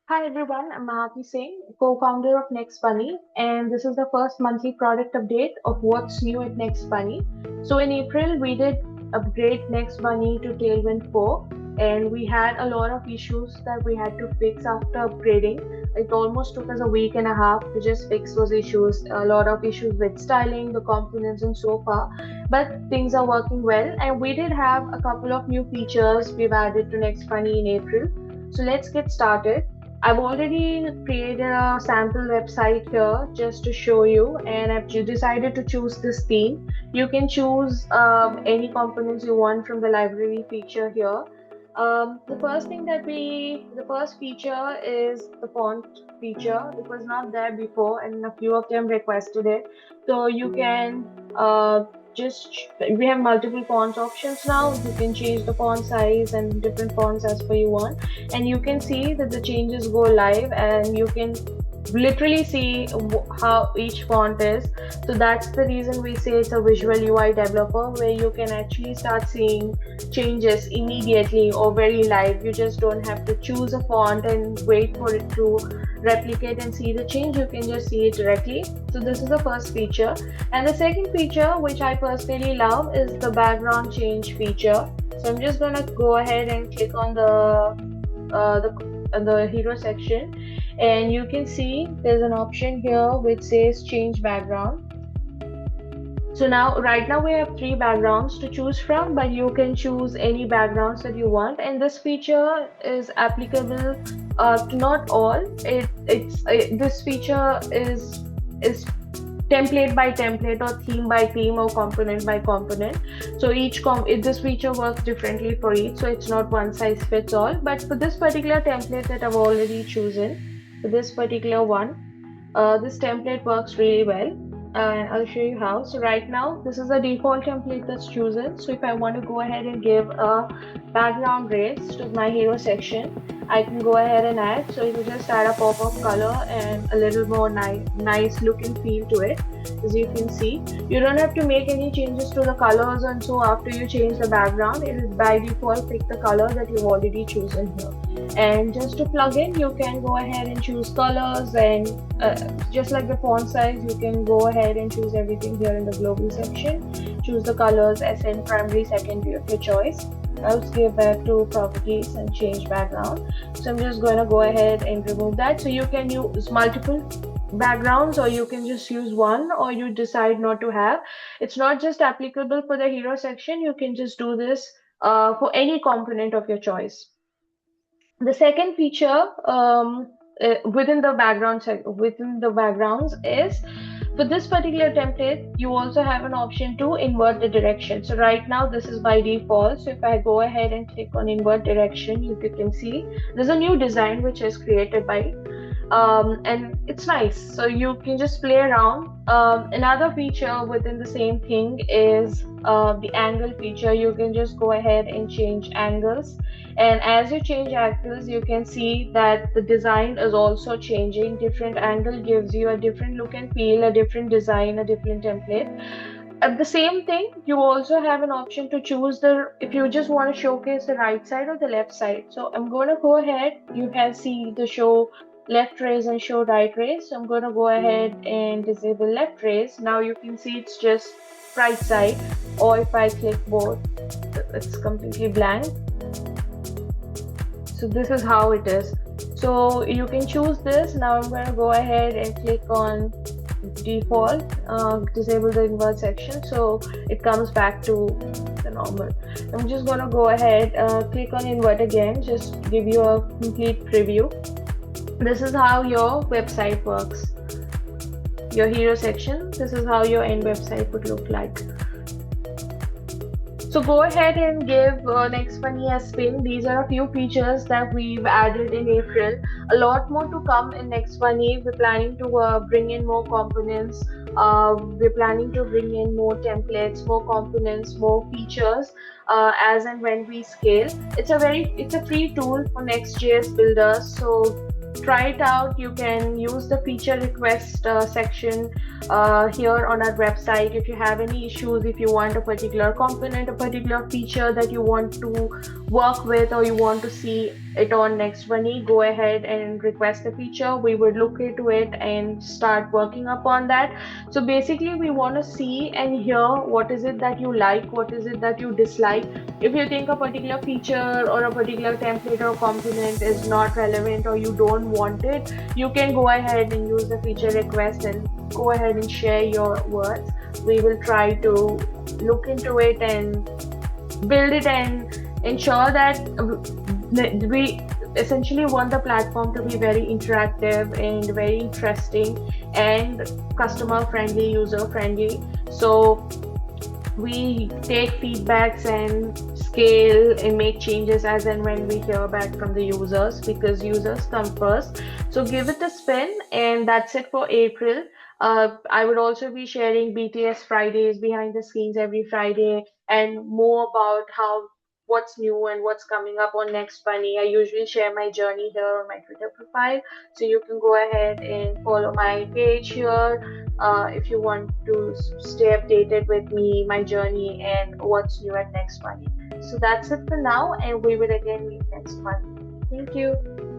Hi everyone, I'm Mahati Singh, co-founder of NextBunny, and this is the first monthly product update of what's new at NextBunny. So in April, we did upgrade NextBunny to Tailwind 4, and we had a lot of issues that we had to fix after upgrading. It almost took us a week and a half to just fix those issues. A lot of issues with styling, the components, and so far, but things are working well. And we did have a couple of new features we've added to NextBunny in April. So let's get started. I've already created a sample website here just to show you, and I've decided to choose this theme. You can choose any components you want from the library feature here. The first feature is the font feature. It was not there before, and a few of them requested it. So you can we have multiple font options now. You can change the font size and different fonts as per you want, and you can see that the changes go live, and you can literally see how each font is. So that's the reason we say it's a visual UI developer, where you can actually start seeing changes immediately or very live. You just don't have to choose a font and wait for it to replicate and see the change. You can just see it directly. So this is the first feature, and the second feature, which I personally love, is the background change feature. So I'm just gonna go ahead and click on the hero section, and you can see there's an option here which says change background. So now, right now we have three backgrounds to choose from, but you can choose any backgrounds that you want. And this feature is applicable to not all. This feature is template by template or theme by theme or component by component. So this feature works differently for each. So it's not one size fits all. But for this particular template that I've already chosen, for this particular one, this template works really well, and I'll show you how. So right now, this is a default template that's chosen. So if I want to go ahead and give a background race to my hero section, I can go ahead and add. So it will just add a pop of color and a little more nice look and feel to it. As you can see, you don't have to make any changes to the colors, and so after you change the background, it will by default pick the color that you've already chosen here. And just to plug in, you can go ahead and choose colors, and just like the font size, you can go ahead and choose everything here in the global section. Choose the colors, SN, primary, secondary of your choice. Let's give back to properties and change background. So I'm just going to go ahead and remove that. So you can use multiple backgrounds, or you can just use one, or you decide not to have. It's not just applicable for the hero section. You can just do this for any component of your choice. The second feature within the backgrounds is, for this particular template, you also have an option to invert the direction. So right now this is by default. So if I go ahead and click on invert direction, you can see there's a new design which is created by and it's nice. So you can just play around. Another feature within the same thing is the angle feature. You can just go ahead and change angles, and as you change angles, you can see that the design is also changing. Different angle gives you a different look and feel, a different design, a different template. At the same thing, you also have an option to choose if you just want to showcase the right side or the left side. So I'm going to go ahead. You can see the show left raise and show right raise. So I'm going to go ahead and disable left raise. Now you can see it's just right side, or if I click both, it's completely blank. So this is how it is. So you can choose this. Now I'm going to go ahead and click on default, disable the invert section, so it comes back to the normal. I'm just going to go ahead, click on invert again, just give you a complete preview. This is how your website works. Your hero section, this is how your end website would look like. So go ahead and give NextBunny a spin. These are a few features that we've added in April. A lot more to come in NextBunny. We're planning to bring in more components. We're planning to bring in more templates, more components, more features as and when we scale. It's a free tool for Next.js builders. So try it out. You can use the feature request section here on our website. If you have any issues, if you want a particular component, a particular feature that you want to work with, or you want to see it on NextBunny, go ahead and request the feature. We would look into it and start working upon that. So basically, we want to see and hear what is it that you like, what is it that you dislike. If you think a particular feature or a particular template or component is not relevant or you don't want it, you can go ahead and use the feature request and go ahead and share your words. We will try to look into it and build it and ensure that we essentially want the platform to be very interactive and very interesting and customer friendly, user friendly. So we take feedbacks and scale and make changes as and when we hear back from the users, because users come first. So give it a spin, and that's it for April. I would also be sharing BTS Fridays, behind the scenes, every Friday, and more about how what's new and what's coming up on Next Bunny. I usually share my journey here on my Twitter profile, so you can go ahead and follow my page here if you want to stay updated with me, my journey, and what's new at Next Money. So that's it for now, and we will again meet next month. Thank you.